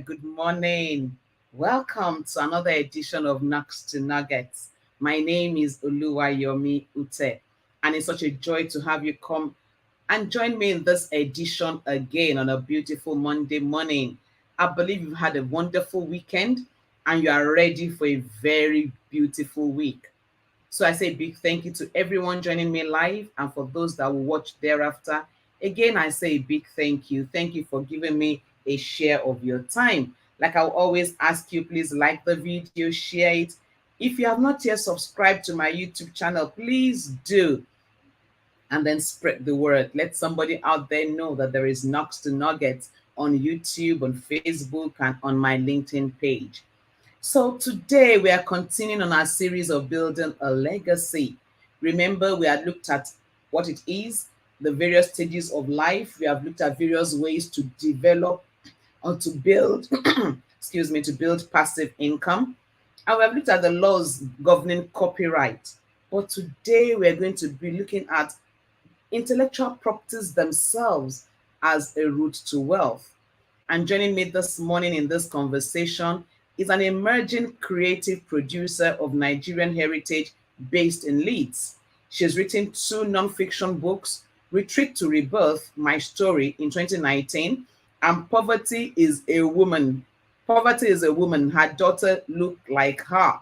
good morning. Welcome to another edition of Nugs to Nuggets. My name is Oluwayomi Ute, and it's such a joy to have you come and join me in this edition again on a beautiful Monday morning. I believe you've had a wonderful weekend and you are ready for a very beautiful week. So I say a big thank you to everyone joining me live and for those that will watch thereafter. Again, I say a big thank you. Thank you for giving me a share of your time. Like I'll always ask you, please like the video, share it. If you have not yet subscribed to my YouTube channel, please do. And then spread the word. Let somebody out there know that there is Knox to Nuggets on YouTube, on Facebook, and on my LinkedIn page. So today we are continuing on our series of building a legacy. Remember, we had looked at what it is, the various stages of life. We have looked at various ways to develop or to build, excuse me, to build passive income. And we have looked at the laws governing copyright. But today we're going to be looking at intellectual properties themselves as a route to wealth. And joining me this morning in this conversation is an emerging creative producer of Nigerian heritage based in Leeds. She has written two nonfiction books, Retreat to Rebirth, My Story in 2019, and Poverty is a Woman. Poverty is a Woman, Her Daughter Look Like Her.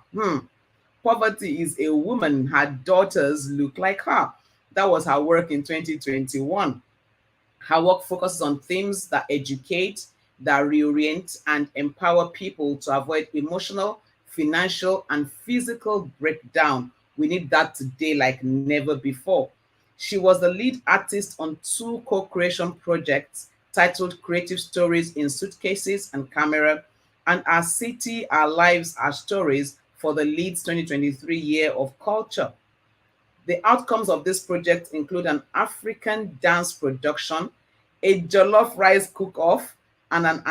Poverty is a Woman, Her Daughters Look Like Her. That was her work in 2021. Her work focuses on themes that educate, that reorient, and empower people to avoid emotional, financial, and physical breakdown. We need that today like never before. She was the lead artist on two co-creation projects titled Creative Stories in Suitcases and Camera, and Our City, Our Lives, Our Stories for the Leeds 2023 Year of Culture. The outcomes of this project include an African dance production, a jollof rice cook-off, and an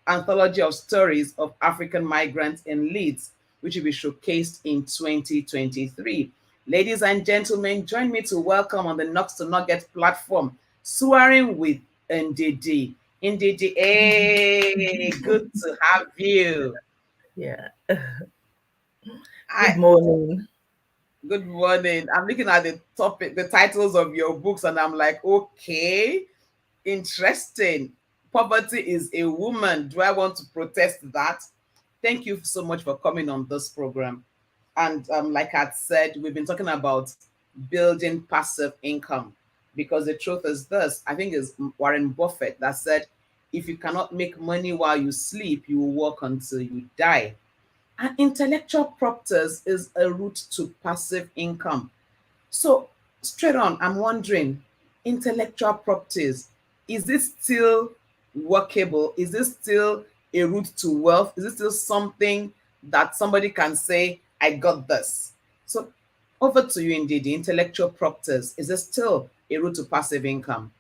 anthology of stories of African migrants in Leeds, which will be showcased in 2023. Ladies and gentlemen, join me to welcome on the Knox to Nugget platform, Soaring with Ndidi. Ndidi, hey, good to have you. Yeah. I, Good morning. Good morning. I'm looking at the topic, the titles of your books, and I'm like, okay, interesting. Poverty is a Woman. Do I want to protest that? Thank you so much for coming on this program. And like I said, we've been talking about building passive income because the truth is this. I think it's Warren Buffett that said, if you cannot make money while you sleep, you will work until you die. And intellectual properties is a route to passive income. So, straight on, I'm wondering, intellectual properties, is this still workable? Is this still a route to wealth? Is it still something that somebody can say, I got this? So, over to you, indeed, the intellectual properties, is it still a route to passive income?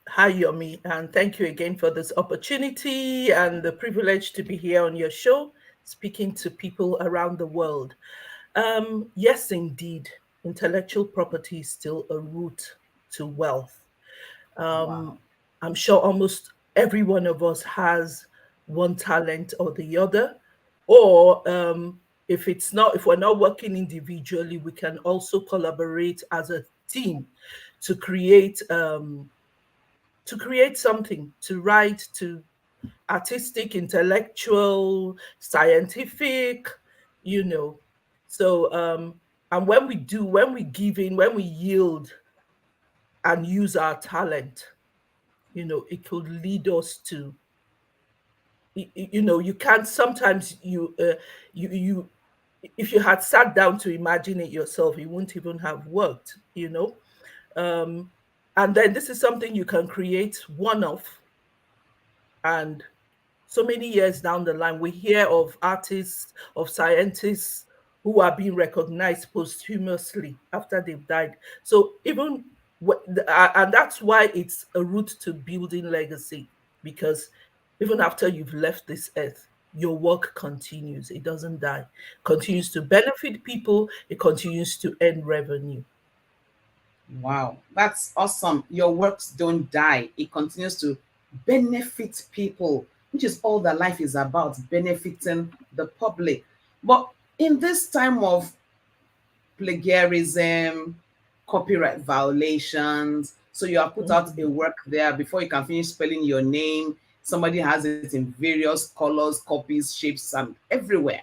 Hi, Yomi, and thank you again for this opportunity and the privilege to be here on your show, speaking to people around the world. Yes, indeed, intellectual property is still a route to wealth. Wow. I'm sure almost every one of us has one talent or the other, or if we're not working individually, we can also collaborate as a team to create something, to write, to artistic, intellectual, scientific, you know. So and when we give in, when we yield and use our talent, it could lead us to you can't sometimes you if you had sat down to imagine it yourself, it wouldn't even have worked. um and then this is something you can create one of, and so many years down the line we hear of artists, of scientists who are being recognized posthumously after they've died. So and that's why it's a route to building legacy, because even after you've left this earth, your work continues. It doesn't die. Continues to benefit people. It continues to earn revenue. Wow, that's awesome. Your works don't die. It continues to benefit people, which is all that life is about, benefiting the public. But in this time of plagiarism, copyright violations, so you have put out a Mm. work there before you can finish spelling your name. Somebody has it in various colors, copies, shapes, and everywhere.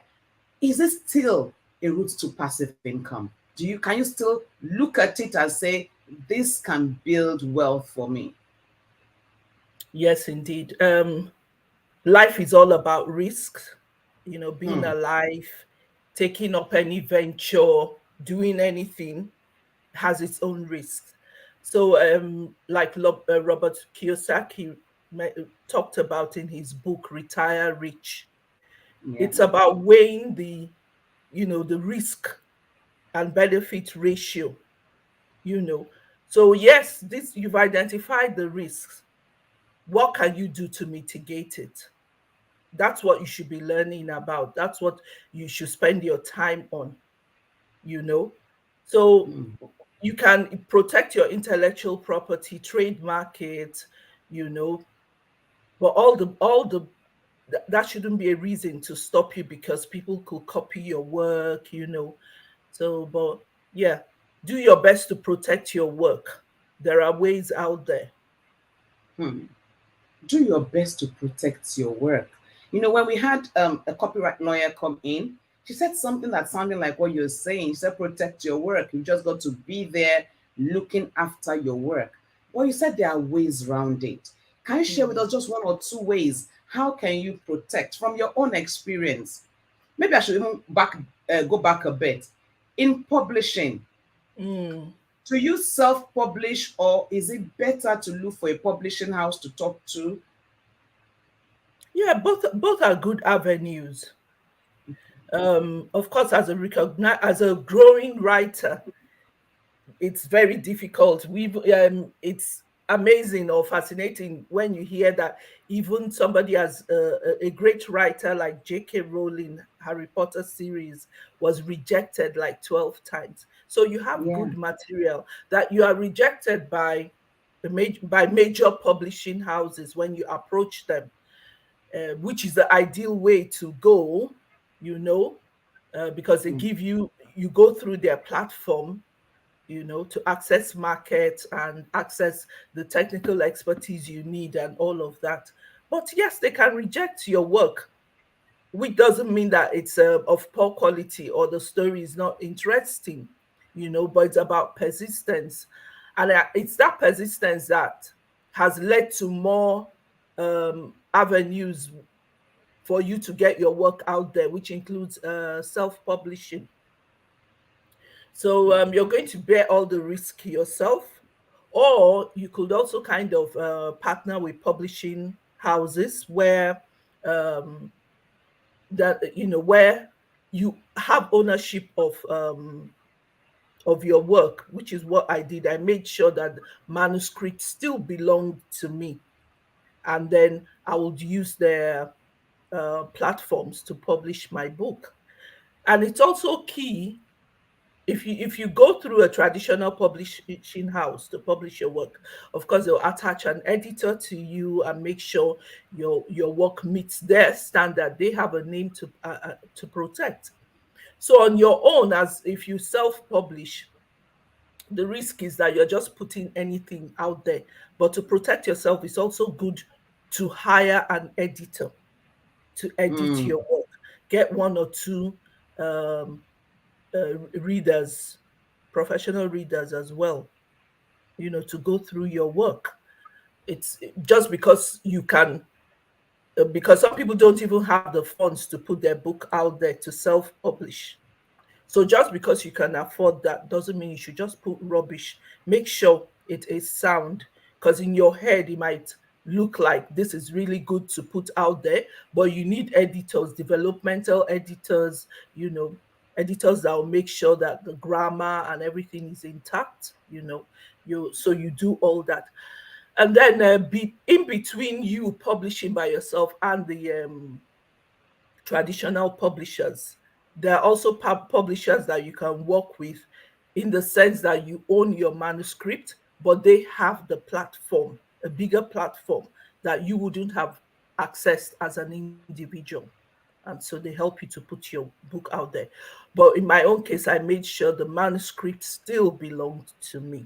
Is it still a route to passive income? Can you still look at it and say this can build wealth for me? Yes, indeed. Life is all about risks, being Hmm. alive, taking up any venture, doing anything has its own risks. So, like Robert Kiyosaki talked about in his book Retire Rich, Yeah. it's about weighing the risk and benefit ratio. You know, so yes, this you've identified the risks. What can you do to mitigate it? That's what you should be learning about. That's what you should spend your time on, you know. So Hmm. you can protect your intellectual property, trademark it, you know, but that shouldn't be a reason to stop you because people could copy your work. So, but yeah, do your best to protect your work. There are ways out there. Hmm. Do your best to protect your work. You know, when we had a copyright lawyer come in, she said something that sounded like what you're saying. She said, protect your work. You just got to be there looking after your work. Well, you said there are ways around it. Can you share with Mm. us just one or two ways? How can you protect from your own experience? Maybe I should even go back a bit. In publishing, Mm. do you self-publish or is it better to look for a publishing house to talk to? Yeah, both are good avenues. Of course, as a growing writer, it's very difficult. It's amazing or fascinating when you hear that even somebody as a great writer like J.K. Rowling, Harry Potter series was rejected like 12 times. So you have Yeah. good material that you are rejected by major publishing houses when you approach them, which is the ideal way to go, you know, because they Mm. give you go through their platform, to access markets and access the technical expertise you need and all of that. But yes, they can reject your work, which doesn't mean that it's of poor quality or the story is not interesting, but it's about persistence. And it's that persistence that has led to more avenues for you to get your work out there, which includes self-publishing. So you're going to bear all the risk yourself, or you could also kind of partner with publishing houses um, where you have ownership of your work, which is what I did. I made sure that the manuscript still belonged to me, and then I would use their platforms to publish my book. And it's also key, if you go through a traditional publishing house to publish your work, of course they'll attach an editor to you and make sure your work meets their standard. They have a name to protect. So on your own, as if you self-publish, the risk is that you're just putting anything out there. But to protect yourself, it's also good to hire an editor to edit Mm. your work. Get one or two um, readers, professional readers as well, to go through your work. It's just because you can, because some people don't even have the funds to put their book out there to self publish. So just because you can afford that doesn't mean you should just put rubbish. Make sure it is sound, because in your head it might look like this is really good to put out there, but you need editors, developmental editors, editors that will make sure that the grammar and everything is intact. You do all that, and then be in between you publishing by yourself and the traditional publishers. There are also publishers that you can work with in the sense that you own your manuscript, but they have the platform, a bigger platform that you wouldn't have accessed as an individual. And so they help you to put your book out there. But in my own case, I made sure the manuscript still belonged to me.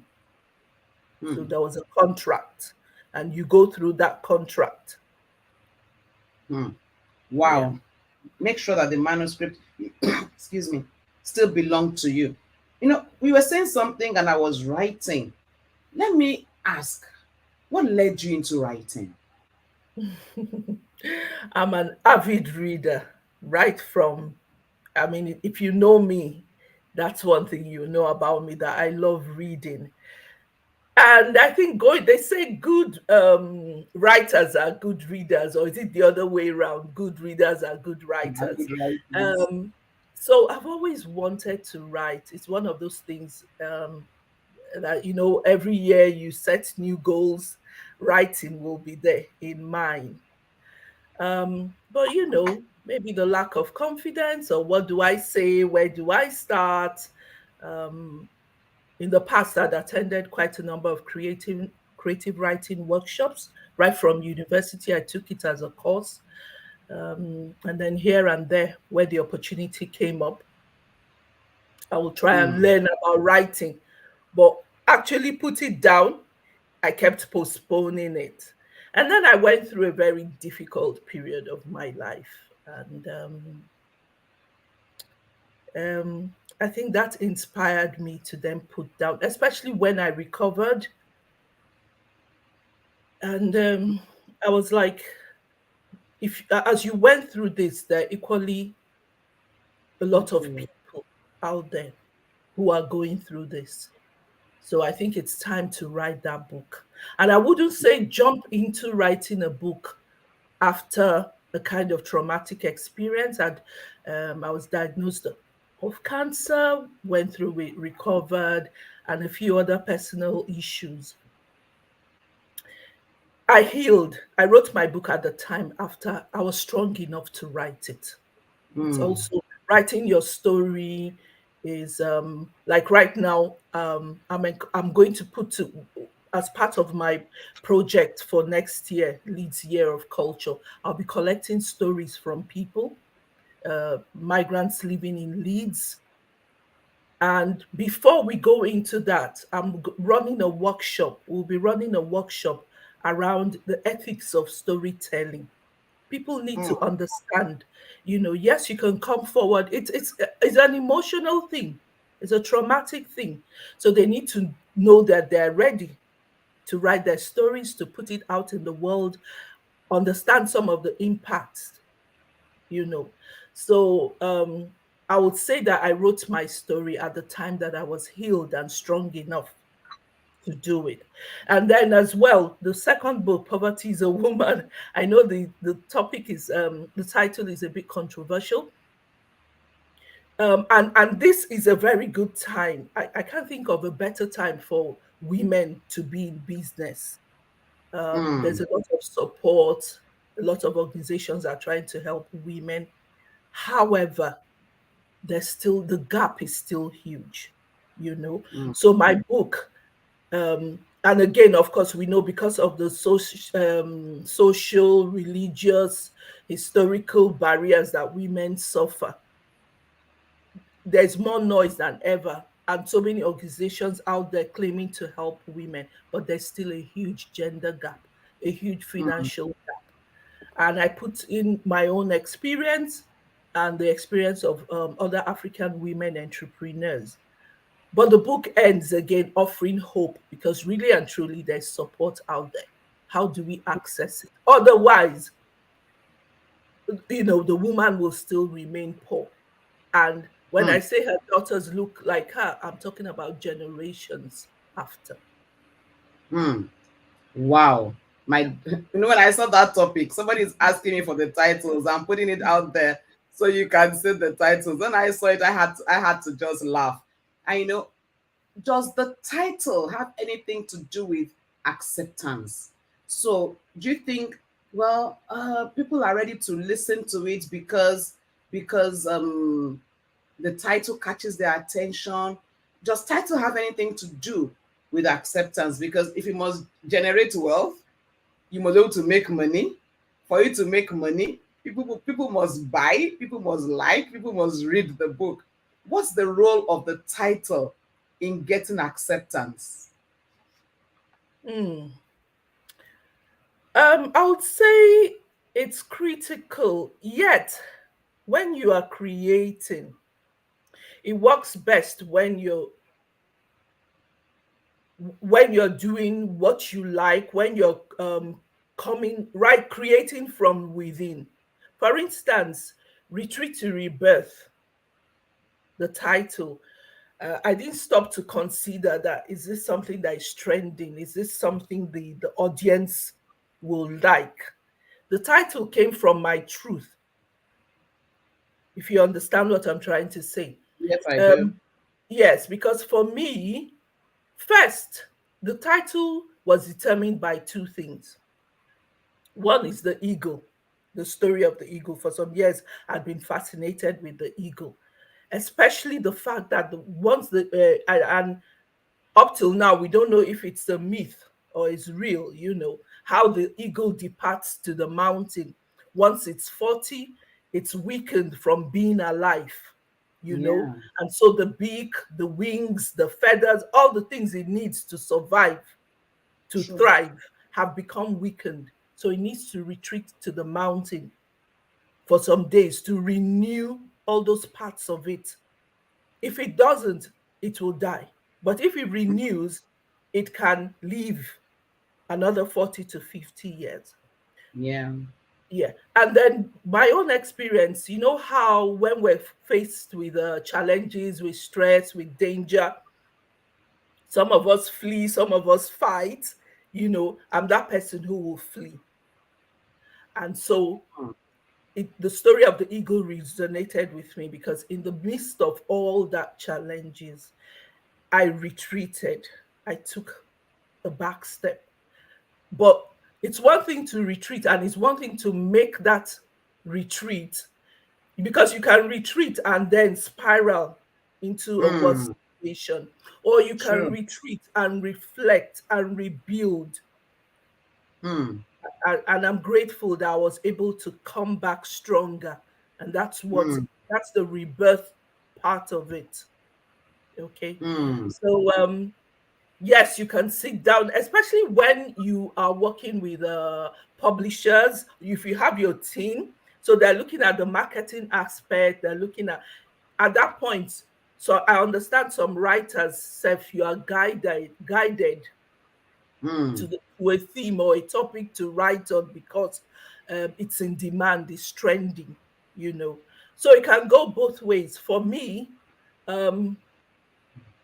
So Hmm. there was a contract, and you go through that contract. Hmm. Yeah. Wow. Make sure that the manuscript, excuse me, still belong to you. You know, we were saying something and I was writing. Let me ask, what led you into writing? I'm an avid reader, right from, I mean, if you know me, that's one thing you know about me, that I love reading. And I think going, they say good writers are good readers, or is it the other way around? Good readers are good Yeah, writers. good writers. Um, so I've always wanted to write. It's one of those things that, every year you set new goals, writing will be there in mind. But maybe the lack of confidence, or what do I say? Where do I start? Um, in the past, I'd attended quite a number of creative writing workshops. Right from university, I took it as a course. And then here and there, where the opportunity came up, I will try and Hmm. learn about writing. But actually put it down, I kept postponing it. And then I went through a very difficult period of my life. And I think that inspired me to then put down, especially when I recovered. And I was like, if as you went through this, there are equally a lot of People. people out there who are going through this. So I think it's time to write that book. And I wouldn't say jump into writing a book after a kind of traumatic experience. And I was diagnosed of cancer, went through it, recovered, and a few other personal issues. I healed. I wrote my book at the time after I was strong enough to write it. It's Hmm. also writing your story is like right now I'm going to put to as part of my project for next year, Leeds Year of Culture. I'll be collecting stories from people, migrants living in Leeds. And before we go into that, running a workshop. We'll be running a workshop around the ethics of storytelling. People need Hmm. to understand, yes, you can come forward. It's an emotional thing. It's a traumatic thing. So they need to know that they're ready to write their stories, to put it out in the world, understand some of the impacts, you know. So I would say that I wrote my story at the time that I was healed and strong enough to do it. And then as well, the second book, Poverty is a Woman. I know the topic is the title is a bit controversial. And this is a very good time. I can't think of a better time for women to be in business. Hmm. There's a lot of support, a lot of organizations are trying to help women. However, there's still the gap is still huge, you know. Hmm. So my book, and again, of course, we know because of the social, religious, historical barriers that women suffer, there's more noise than ever. And so many organizations out there claiming to help women, but there's still a huge gender gap, a huge Hmm. financial gap. And I put in my own experience and the experience of other African women entrepreneurs. But the book ends again offering hope, because really and truly there's support out there. How do we access it? Otherwise, the woman will still remain poor. And when Hmm. I say her daughters look like her, I'm talking about generations after. Hmm. Wow. My, when I saw that topic, somebody is asking me for the titles. I'm putting it out there so you can see the titles. When I saw it, I had to just laugh. And does the title have anything to do with acceptance? So do you think, well, people are ready to listen to it because the title catches their attention? Does title have anything to do with acceptance? Because if you must generate wealth, You must be able to make money. For you to make money, people must buy, people must like, people must read the book. What's the role of the title in getting acceptance? Mm. I would say it's critical. Yet, when you are creating, it works best when you're doing what you like, when you're coming right, creating from within. For instance, Retreat to Rebirth, the title. I didn't stop to consider that, is this something that is trending? Is this something the audience will like? The title came from my truth, if you understand what I'm trying to say. Yes, I do. Um, yes, because for me, first, the title was determined by two things. One is the eagle, the story of the eagle. For some years, I'd been fascinated with the eagle, especially the fact that once and up till now, we don't know if it's a myth or it's real, how the eagle departs to the mountain. Once it's 40, it's weakened from being alive, Yeah, and so the beak, the wings, the feathers, all the things it needs to survive, to true. thrive, have become weakened. So it needs to retreat to the mountain for some days to renew all those parts of it. If it doesn't, it will die. But if it renews, it can live another 40 to 50 years. Yeah, Yeah. And then my own experience, you know how when we're faced with challenges, with stress, with danger, some of us flee, some of us fight. I'm that person who will flee. And so the story of the eagle resonated with me because in the midst of all that challenges, I retreated. I took a back step. But it's one thing to retreat and it's one thing to make that retreat, because you can retreat and then spiral into a worse mm, situation, or you can true. retreat and reflect and rebuild. Mm, And I'm grateful that I was able to come back stronger. And mm, that's the rebirth part of it. Okay. mm, So yes, you can sit down, especially when you are working with publishers. If you have your team, so they're looking at the marketing aspect, they're looking at that point. So I understand some writers say if you are guided mm, to a theme or a topic to write on because it's in demand, it's trending, you know. So it can go both ways. For me, um,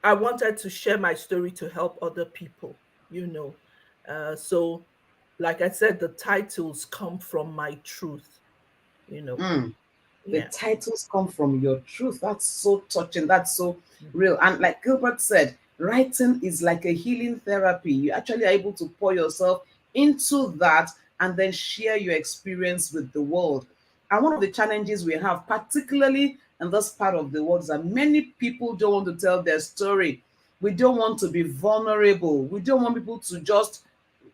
I wanted to share my story to help other people, you know. So, like I said, the titles come from my truth, you know. mm. The Yeah. titles come from your truth. That's so touching. That's so real. And like Gilbert said, writing is like a healing therapy. You actually are able to pour yourself into that and then share your experience with the world. And one of the challenges we have, particularly in this part of the world, is that many people don't want to tell their story. We don't want to be vulnerable. We don't want people to just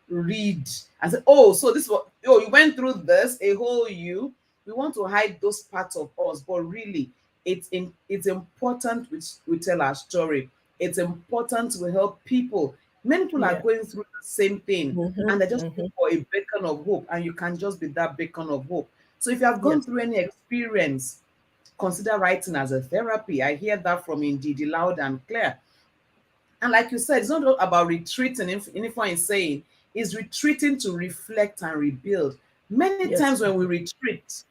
read and say, oh, so this was, oh, you went through this, a whole you. We want to hide those parts of us, but really, it's important we tell our story. It's important we help people. Many people are Yeah. going through the same thing, and they're Mm-hmm, just mm-hmm. looking for a beacon of hope, and you can just be that beacon of hope. So if you have gone Yes. through any experience, consider writing as a therapy. I hear that from Ndidi loud and clear. And like you said, it's not all about retreating. If anyone is saying, is retreating to reflect and rebuild. Many Yes. times when we retreat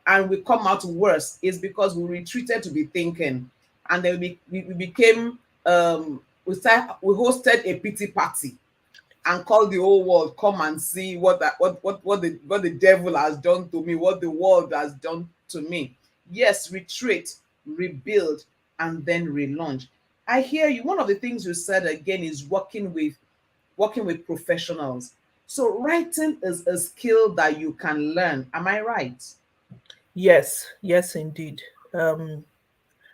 and we come out worse, is because we retreated to be thinking, and then we became we hosted a pity party and called the whole world come and see what the devil has done to me, what the world has done to me. Yes, retreat, rebuild, and then relaunch. I hear you. One of the things you said again is working with professionals. So writing is a skill that you can learn. Am I right? Yes. Yes, indeed.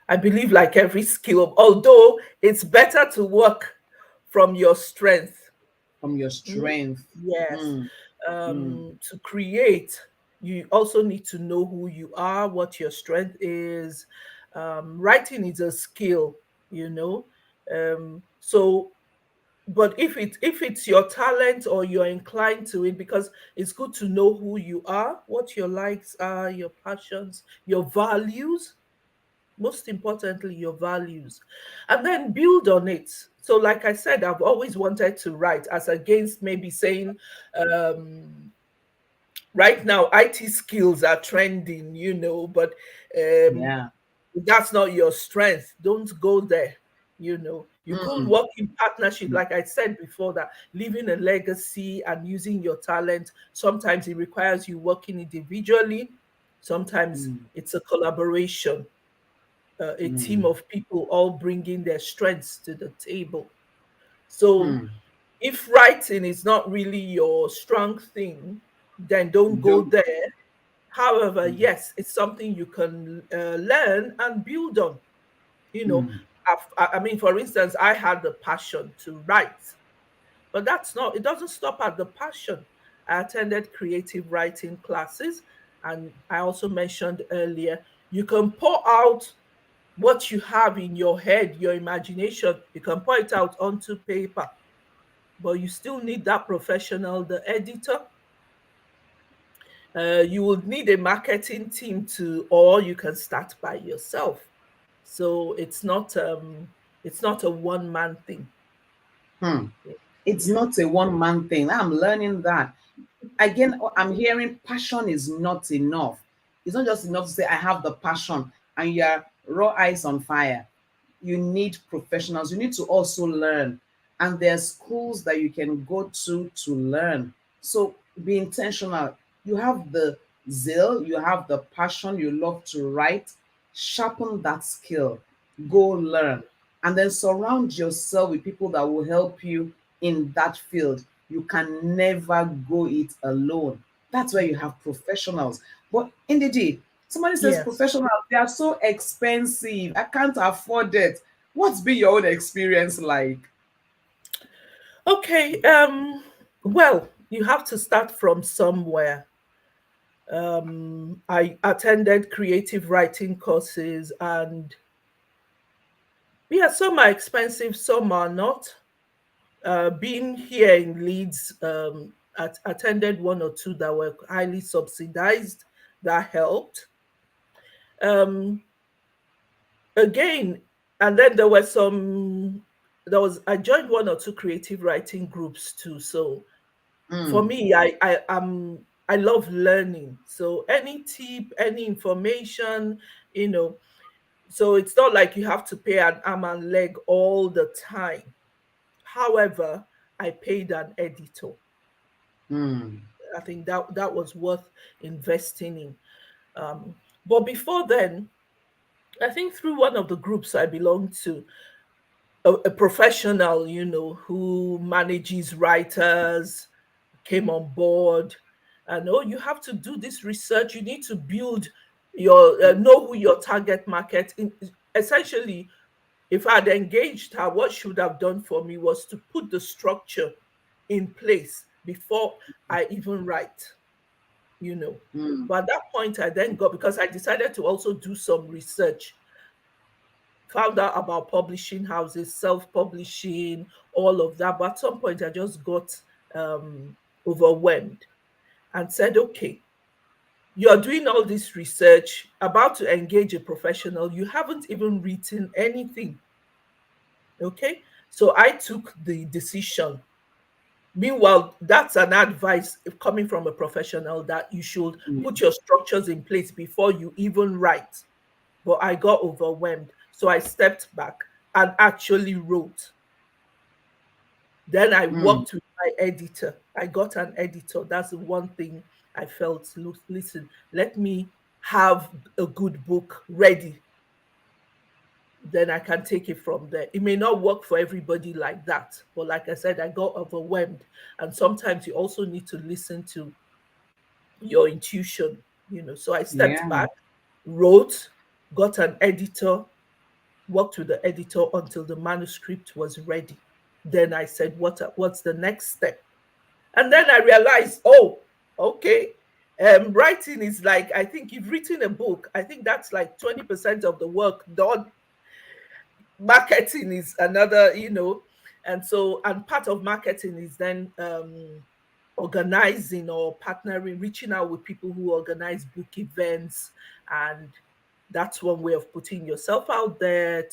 I believe, like every skill, although it's better to work from your strength. From your Mhm. strength. Yes. Mm, mm, To create, you also need to know who you are, what your strength is. Writing is a skill, you know. So but if it's your talent or you're inclined to it, because it's good to know who you are, what your likes are, your passions, your values, most importantly your values, and then build on it. So like I said, I've always wanted to write, as against maybe saying, um right now IT skills are trending, but um yeah. if that's not your strength, don't go there. You could Mm, work in partnership, like I said before, that leaving a legacy and using your talent. Sometimes it requires you working individually, sometimes mm, it's a collaboration, a team mm, of people all bringing their strengths to the table. So mm. if writing is not really your strong thing, then don't go Don't. there. However, Mm, yes, it's something you can learn and build on. You know, mm, I mean, for instance, I had the passion to write, but it doesn't stop at the passion. I attended creative writing classes, and I also mentioned earlier, you can pour out what you have in your head, your imagination, you can pour it out onto paper, but you still need that professional, the editor. You would need a marketing team or you can start by yourself. So it's not a one man thing. mm. It's Yeah. not a one man thing. I'm learning that. Again, I'm hearing passion is not enough. It's not just enough to say, I have the passion and you're raw eyes on fire. You need professionals. You need to also learn. And there's schools that you can go to learn. So be intentional. You have the zeal, you have the passion, you love to write. Sharpen that skill. Go learn. And then surround yourself with people that will help you in that field. You can never go it alone. That's where you have professionals. But in the day, somebody says Yes. professionals, they are so expensive. I can't afford it. What's been your own experience like? Okay. Well, you have to start from somewhere. I attended creative writing courses, and yeah, some are expensive, some are not. Being here in Leeds, attended one or two that were highly subsidized. That helped. Um, Again, and then there were some. I joined one or two creative writing groups too. So for Mm, me, I love learning. So any tip, any information, you know. So it's not like you have to pay an arm and leg all the time. However, I paid an editor. mm, I think that was worth investing in. But before then, I think through one of the groups I belonged to, a professional, who manages writers, came on board. And you have to do this research. You need to build know who your target market. Essentially, if I'd engaged her, what she would have done for me was to put the structure in place before I even write. you know. mm. But at that point, I then got, because I decided to also do some research, found out about publishing houses, self publishing, all of that. But at some point, I just got overwhelmed and said, okay, you're doing all this research, about to engage a professional, you haven't even written anything. Okay. So I took the decision. Meanwhile, that's an advice coming from a professional, that you should put Mm, your structures in place before you even write. But I got overwhelmed. So I stepped back and actually wrote. Then I mm, worked with my editor. I got an editor. That's the one thing I felt. Listen, let me have a good book ready. Then I can take it from there. It may not work for everybody like that. But like I said, I got overwhelmed. And sometimes you also need to listen to your intuition. So I stepped yeah. back, wrote, got an editor, worked with the editor until the manuscript was ready. Then I said, what's the next step? And then I realized, oh, okay. Writing is like, I think you've written a book. I think that's like 20% of the work done. Marketing is another, and so, and part of marketing is then organizing or partnering, reaching out with people who organize book events. And that's one way of putting yourself out there.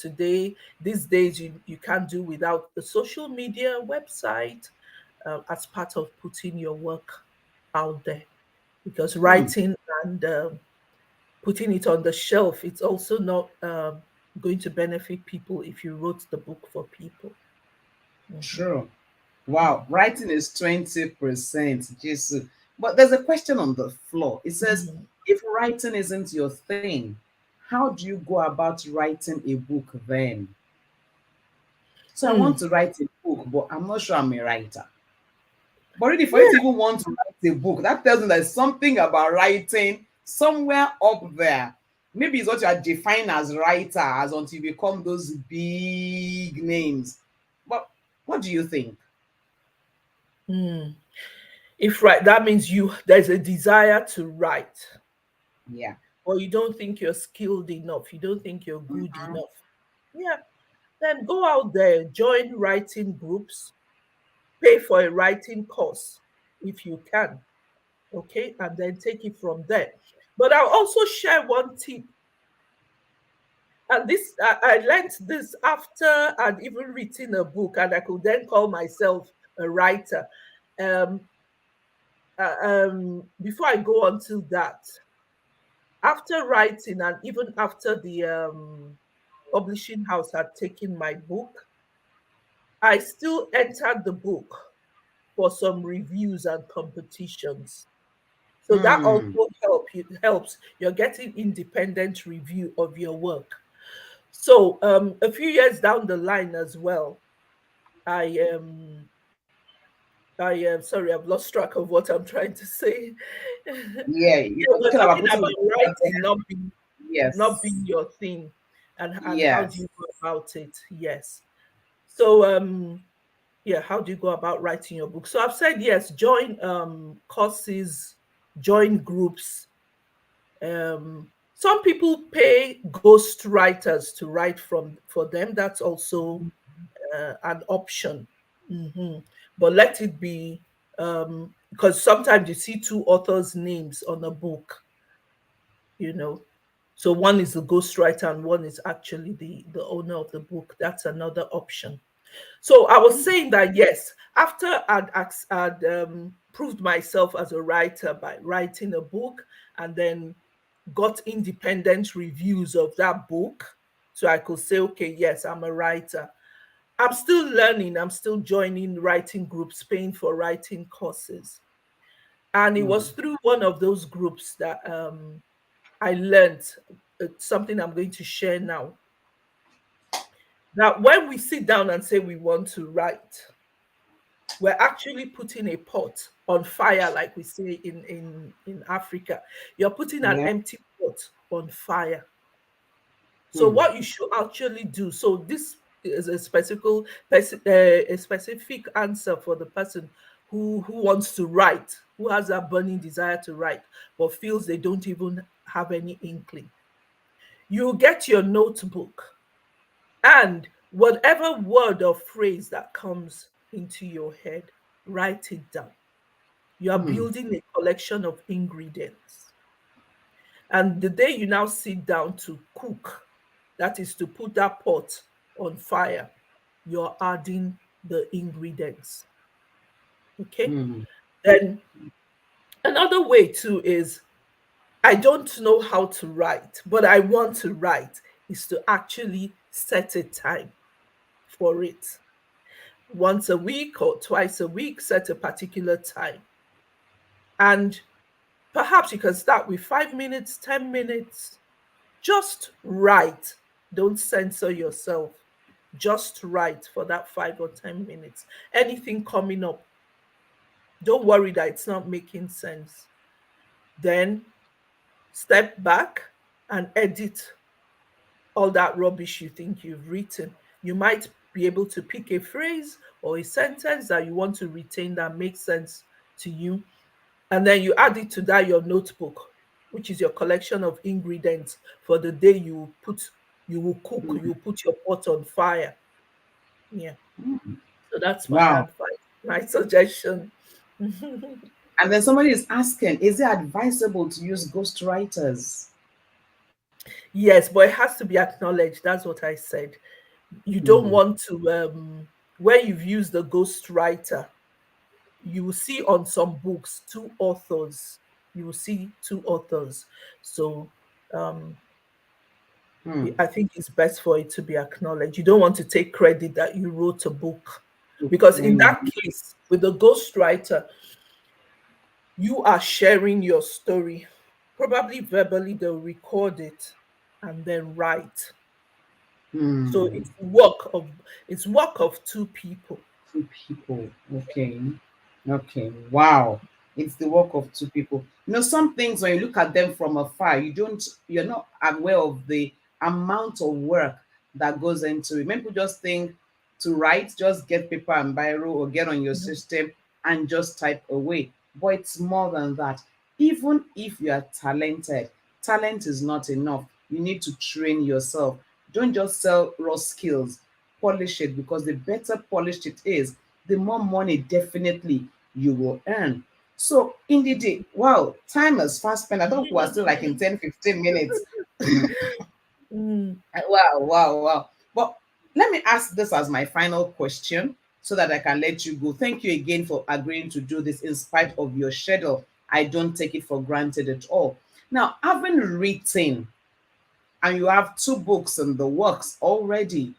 These days, you can't do without the social media website as part of putting your work out there, because Hmm, writing and putting it on the shelf, it's also not going to benefit people if you wrote the book for people. Mhm. true. Wow, writing is 20%. Jesus. But there's a question on the floor. It says, Mhm. if writing isn't your thing, how do you go about writing a book then? So I want Mm. to write a book, but I'm not sure I'm a writer. But really, for you to Yeah. even want to write a book, that tells me there's something about writing somewhere up there. Maybe it's what you are defined as writer, as until you become those big names. But what do you think? Mm. If right, that means there's a desire to write, Yeah. or you don't think you're skilled enough, you don't think you're good enough. Yeah, then go out there, join writing groups, pay for a writing course if you can, okay, and then take it from there. But I'll also share one tip, and this I learned this after I'd even written a book, and I could then call myself a writer. Um, Before I go on to that, after writing and even after the publishing house had taken my book, I still entered the book for some reviews and competitions. So that Hmm. also helps. You're getting independent review of your work. So a few years down the line as well, I I am sorry, I've lost track of what I'm trying to say. So Yeah, you were we're talking about talking putting about it writing together. not Yes. being your thing, and how do Yes. you go about it? Yes. So yeah, how do you go about writing your book? So I've said yes, join courses, join groups. Some people pay ghost writers to write for them. That's also an option. Mhm. But let it be, because sometimes you see two authors' names on a book, you know. So one is the ghostwriter and one is actually the owner of the book. That's another option. So I was saying that yes, after I'd proved myself as a writer by writing a book, and then got independent reviews of that book, so I could say, okay, yes, I'm a writer. I'm still learning. I'm still joining writing groups, paying for writing courses. And it Hmm. was through one of those groups that I learned something I'm going to share now. That when we sit down and say we want to write, we're actually putting a pot on fire, like we say in Africa. You're putting an Yeah. empty pot on fire. So Hmm. what you should actually do, so this is a specific answer for the person who wants to write, who has a burning desire to write, but feels they don't even have any inkling. You get your notebook, and whatever word or phrase that comes into your head, write it down. You are Hmm. building a collection of ingredients. And the day you now sit down to cook, that is to put that pot on fire, you're adding the ingredients. Okay. Hmm. Then another way too is, I don't know how to write, but I want to write, is to actually set a time for it. Once a week or twice a week, set a particular time. And perhaps you can start with 5 minutes, 10 minutes. Just write. Don't censor yourself. Just write for that 5 or 10 minutes. Anything coming up, don't worry that it's not making sense. Then step back and edit all that rubbish you think you've written. You might be able to pick a phrase or a sentence that you want to retain that makes sense to you, and then you add it to that your notebook, which is your collection of ingredients for the day you will cook, Mm. you put your pot on fire. Yeah. So that's my Wow. advice, my suggestion. And then somebody is asking, is it advisable to use ghostwriters? Yes, but it has to be acknowledged. That's what I said. You don't Mm. want to where you've used the ghostwriter, you will see on some books two authors. You will see two authors. So um Mm. I think it's best for it to be acknowledged. You don't want to take credit that you wrote a book. Because in Mm. that case, with the ghostwriter, you are sharing your story. Probably verbally, they'll record it and then write. So Mm. it's work of two people. Two people. Okay. Okay. Wow. It's the work of two people. You know, some things when you look at them from afar, you're not aware of the amount of work that goes into it. Many people just think to write, just get paper and biro or get on your Mhm. system and just type away. But it's more than that. Even if you are talented, talent is not enough. You need to train yourself. Don't just sell raw skills, polish it, because the better polished it is, the more money definitely you will earn. So, Ndidi, wow, time is fast spent. I thought we were still like in 10, 15 minutes. Mm. Wow, wow, wow. But let me ask this as my final question so that I can let you go. Thank you again for agreeing to do this in spite of your schedule. I don't take it for granted at all. Now, having written, and you have two books in the works already,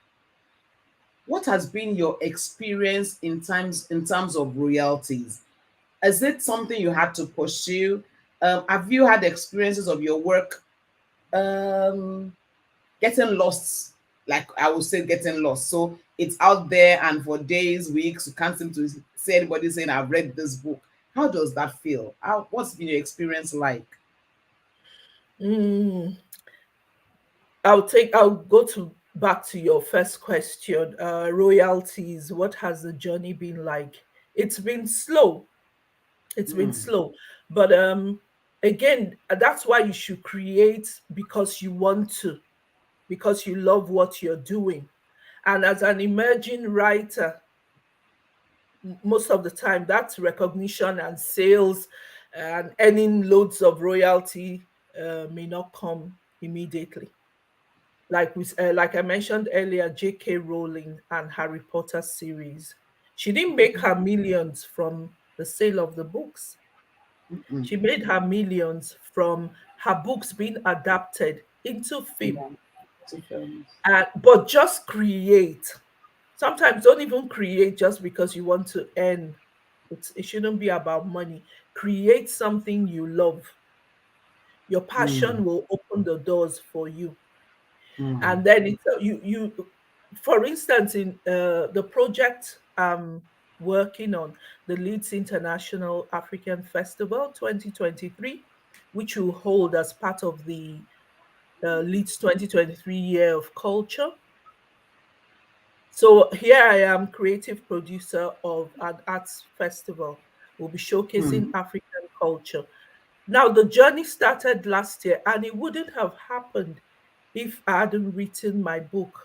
what has been your experience in terms of royalties? Is it something you had to pursue? Have you had experiences of your work um, getting lost? Like I would say, getting lost. So it's out there, and for days, weeks, you can't seem to see anybody saying, "I've read this book." How does that feel? What's been your experience like? Mm. I'll go to back to your first question. Royalties, what has the journey been like? It's been slow. It's been Mm, slow. But again, that's why you should create because you want to, because you love what you're doing. And as an emerging writer, most of the time that's recognition and sales and earning loads of royalty may not come immediately. Like I mentioned earlier, J.K. Rowling and Harry Potter series. She didn't make her millions from the sale of the books. mm, She made her millions from her books being adapted into film. yeah, to films. But just create. Sometimes don't even create just because you want to earn. It shouldn't be about money. Create something you love. Your Mm, passion will open the doors for you. mm, And then you for instance in the project I'm working on, the Leeds International African Festival 2023, which will hold as part of the Leeds 2023 Year of Culture. So here I am, creative producer of an arts festival. We'll be showcasing mm, African culture. Now, the journey started last year, and it wouldn't have happened if I hadn't written my book.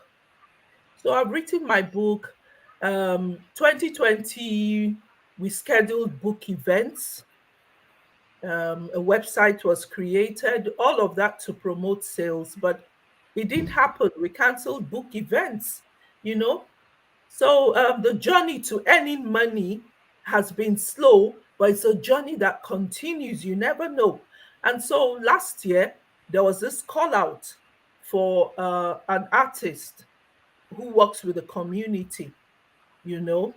So I've written my book. 2020, we scheduled book events. A website was created, all of that to promote sales, but it didn't happen. We canceled book events, you know. So the journey to earning money has been slow, but it's a journey that continues. You never know. And so last year, there was this call out for an artist who works with the community, you know,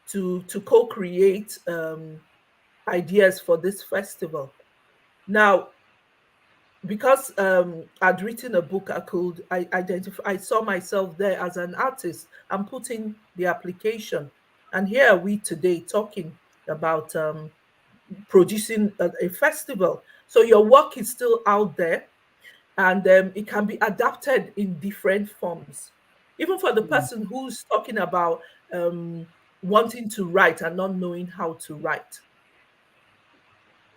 to co-create ideas for this festival. Now, because I'd written a book, I identify. I saw myself there as an artist. I'm putting the application, and here are we today talking about producing a festival. So your work is still out there, and it can be adapted in different forms. Even for the mm, person who's talking about um, wanting to write and not knowing how to write,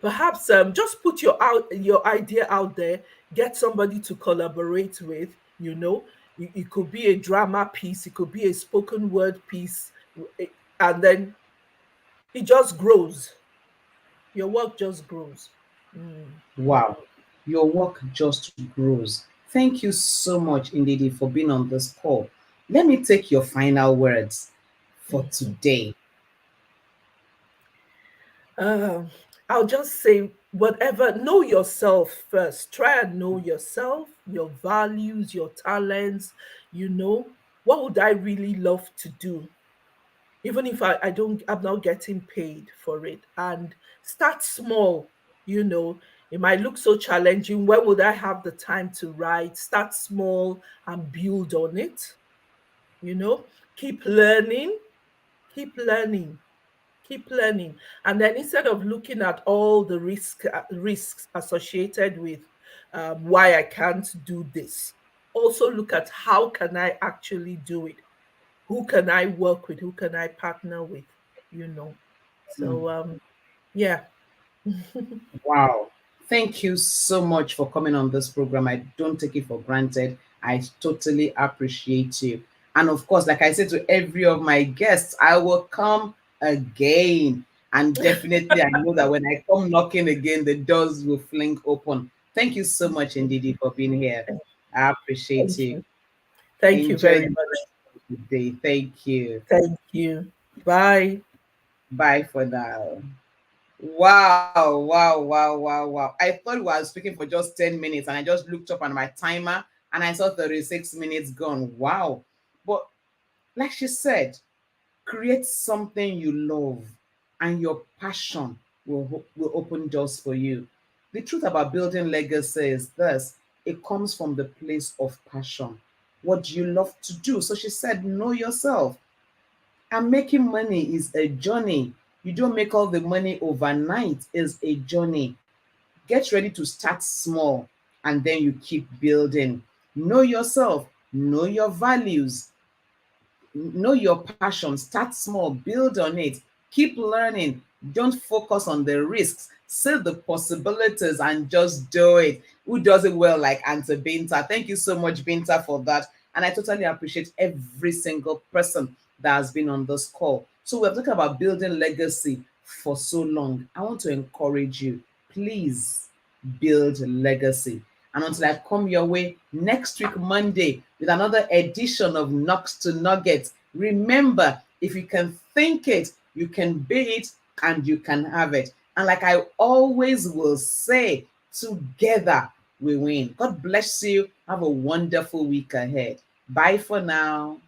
Perhaps just put your idea out there, get somebody to collaborate with. It could be a drama piece, it could be a spoken word piece, and then it just grows. Your work just grows. Mm. Wow, your work just grows. Thank you so much, Ndidi, for being on this call. Let me take your final words for Mhm. today. Um, I'll just say, whatever, know yourself first. Try and know yourself, your values, your talents. What would I really love to do? Even if I'm not getting paid for it. And start small. It might look so challenging. When would I have the time to write? Start small and build on it. You know, keep learning, keep learning, keep learning. And then instead of looking at all the risks associated with why I can't do this, also look at how can I actually do it? Who can I work with? Who can I partner with? You know. Mm. So yeah. Wow. Thank you so much for coming on this program. I don't take it for granted. I totally appreciate you. And of course, like I said to every of my guests, I will come again. And definitely, I know that when I come knocking again, the doors will fling open. Thank you so much, Ndidi, for being here. I appreciate Thank you. you. Thank you Enjoy very the much. rest of the day. Thank you. Thank you. Bye. Bye for now. Wow, wow, wow, wow, wow. I thought we were speaking for just 10 minutes and I just looked up on my timer and I saw 36 minutes gone. Wow. But like she said, create something you love and your passion will open doors for you. The truth about building legacy is this: it comes from the place of passion. What do you love to do? So she said, know yourself. And making money is a journey. You don't make all the money overnight, it's a journey. Get ready to start small and then you keep building. Know yourself, know your values, know your passion, start small, build on it, keep learning, don't focus on the risks, see the possibilities and just do it. Who does it well like Auntie Binta? Thank you so much, Binta, for that. And I totally appreciate every single person that has been on this call. So we're talking about building legacy for so long. I want to encourage you, please build legacy. And until I come your way next week, Monday, with another edition of Knocks to Nuggets, remember, if you can think it, you can be it, and you can have it. And like I always will say, together we win. God bless you. Have a wonderful week ahead. Bye for now.